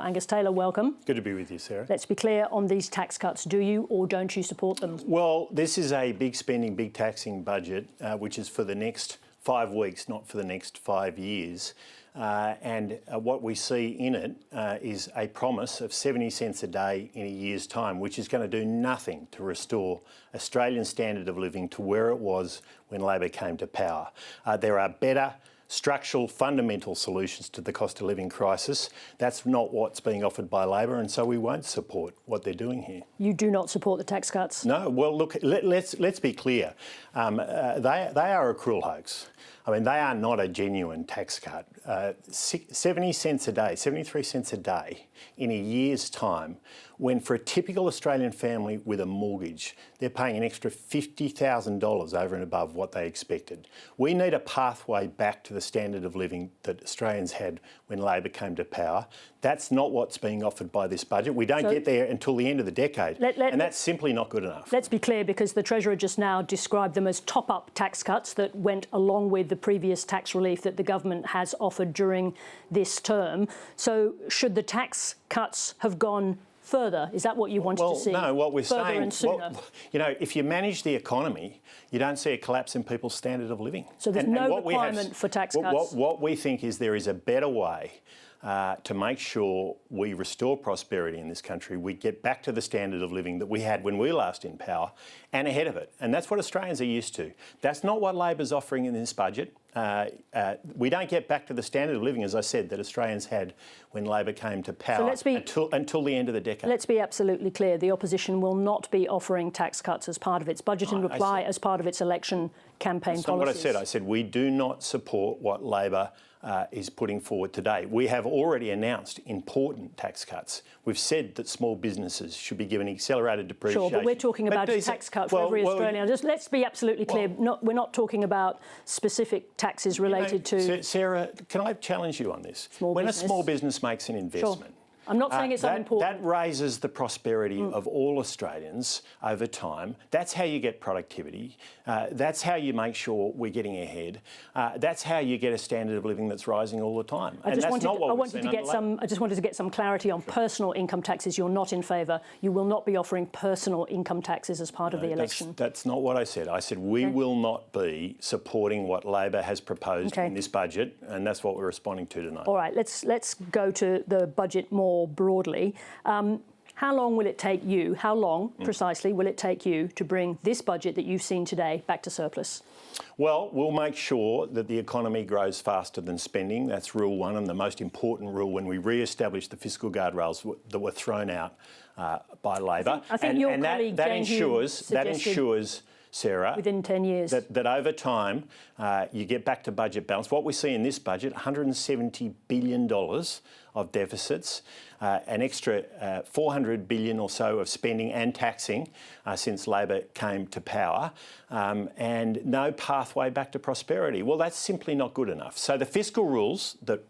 Angus Taylor, welcome. Good to be with you, Sarah. Let's be clear on these tax cuts. Do you or don't you support them? Well, this is a big spending, big taxing budget, which is for the next 5 weeks, not for the next 5 years. What we see in it is a promise of 70 cents a day in a year's time, which is going to do nothing to restore Australian standard of living to where it was when Labor came to power. There are better structural, fundamental solutions to the cost of living crisis. That's not what's being offered by Labor, and so we won't support what they're doing here. You do not support the tax cuts? No. Well, look, let's be clear. They are a cruel hoax. I mean, they are not a genuine tax cut. 70 cents a day, 73 cents a day in a year's time, when for a typical Australian family with a mortgage, they're paying an extra $50,000 over and above what they expected. We need a pathway back to the standard of living that Australians had when Labor came to power. That's not what's being offered by this budget. We don't get there until the end of the decade, and that's simply not good enough. Let's be clear, because the Treasurer just now described them as top-up tax cuts that went along with the previous tax relief that the government has offered during this term. So should the tax cuts have gone further? Is that what you wanted to see? Well, no, what we're further saying, and sooner? if you manage the economy, you don't see a collapse in people's standard of living. So there's no requirement for tax cuts? What we think is there is a better way to make sure we restore prosperity in this country. We get back to the standard of living that we had when we were last in power and ahead of it. And that's what Australians are used to. That's not what Labor's offering in this budget. We don't get back to the standard of living, as I said, that Australians had when Labor came to power until the end of the decade. Let's be absolutely clear. The opposition will not be offering tax cuts as part of its budget in reply, as part of its election campaign policies. That's not what I said. I said we do not support what Labor is putting forward today. We have already announced important tax cuts. We've said that small businesses should be given accelerated depreciation. Sure, but we're talking about a tax cut for every Australian. Just let's be absolutely clear. We're not talking about specific taxes related to... Sarah, can I challenge you on this? When a small business makes an investment... Sure. I'm not saying it's unimportant. That raises the prosperity of all Australians over time. That's how you get productivity. That's how you make sure we're getting ahead. That's how you get a standard of living that's rising all the time. I just wanted to get some clarity on personal income taxes. You're not in favour. You will not be offering personal income taxes as part of the election. That's not what I said. I said we will not be supporting what Labor has proposed in this budget, and that's what we're responding to tonight. All right, let's go to the budget more broadly. How long will it take you, precisely will it take you to bring this budget that you've seen today back to surplus? Well, we'll make sure that the economy grows faster than spending. That's rule one, and the most important rule when we re-establish the fiscal guardrails that were thrown out by Labor. I think your colleague that ensures, Sarah, within 10 years, that over time you get back to budget balance. What we see in this budget, $170 billion of deficits, an extra $400 billion or so of spending and taxing since Labor came to power, and no pathway back to prosperity. Well, that's simply not good enough. So the fiscal rules that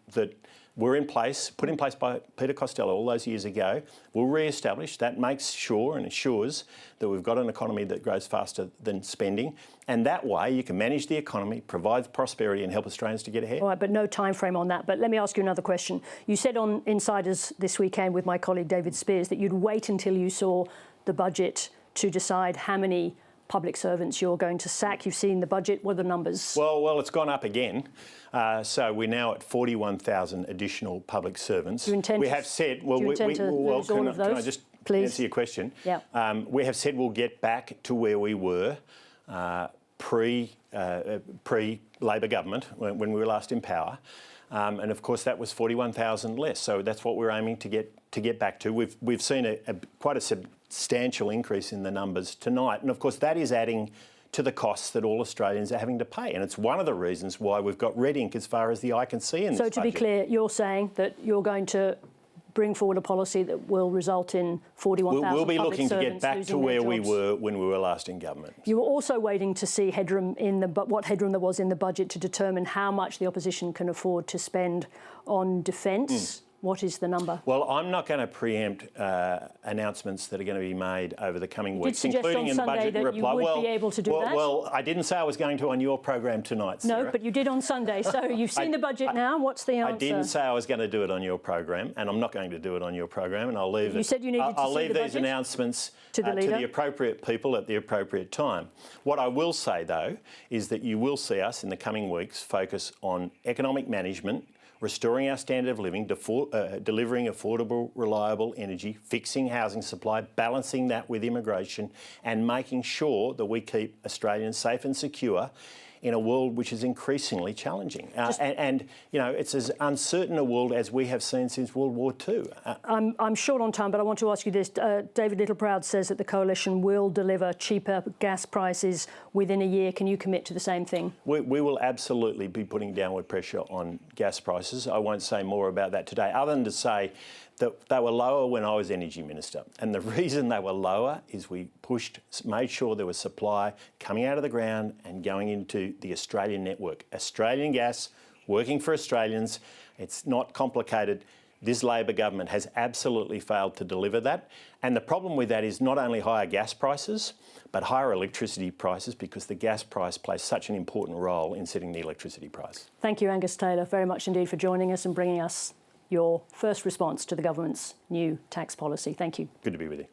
were in place, put in place by Peter Costello all those years ago, we'll re-establish. That makes sure and assures that we've got an economy that grows faster than spending. And that way you can manage the economy, provide prosperity and help Australians to get ahead. All right, but no time frame on that. But let me ask you another question. You said on Insiders this weekend with my colleague David Spears that you'd wait until you saw the budget to decide how many public servants you're going to sack. You've seen the budget. What are the numbers? Well, it's gone up again. So we're now at 41,000 additional public servants. We have said, can I just answer your question? Yeah. We have said we'll get back to where we were pre-Labor government when we were last in power. And of course that was 41,000 less. So that's what we're aiming to get back to. We've seen quite a substantial increase in the numbers tonight, and of course that is adding to the costs that all Australians are having to pay, and it's one of the reasons why we've got red ink as far as the eye can see in this budget. So to be clear, you're saying that you're going to bring forward a policy that will result in 41,000 We'll be looking to get back to where we jobs. were when we were last in government. You were also waiting to see what headroom there was in the budget to determine how much the opposition can afford to spend on defence. what is the number? Well, I'm not going to preempt announcements that are going to be made over the coming weeks, including in the budget and reply. You would be able to do that? Well, I didn't say I was going to on your program tonight, Sarah. No, but you did on Sunday. So you've seen the budget now. What's the answer? I didn't say I was going to do it on your program, and I'm not going to do it on your program. And I'll leave. You said you needed to see the budget. I'll leave these announcements to the appropriate people at the appropriate time. What I will say, though, is that you will see us in the coming weeks focus on economic management, restoring our standard of living, delivering affordable, reliable energy, fixing housing supply, balancing that with immigration, and making sure that we keep Australians safe and secure in a world which is increasingly challenging. And you know, it's as uncertain a world as we have seen since World War II. I'm short on time, but I want to ask you this. David Littleproud says that the Coalition will deliver cheaper gas prices within a year. Can you commit to the same thing? We will absolutely be putting downward pressure on gas prices. I won't say more about that today, other than to say that they were lower when I was Energy Minister. And the reason they were lower is we made sure there was supply coming out of the ground and going into the Australian network. Australian gas, working for Australians. It's not complicated. This Labor government has absolutely failed to deliver that. And the problem with that is not only higher gas prices, but higher electricity prices, because the gas price plays such an important role in setting the electricity price. Thank you, Angus Taylor, very much indeed for joining us and bringing us your first response to the government's new tax policy. Thank you. Good to be with you.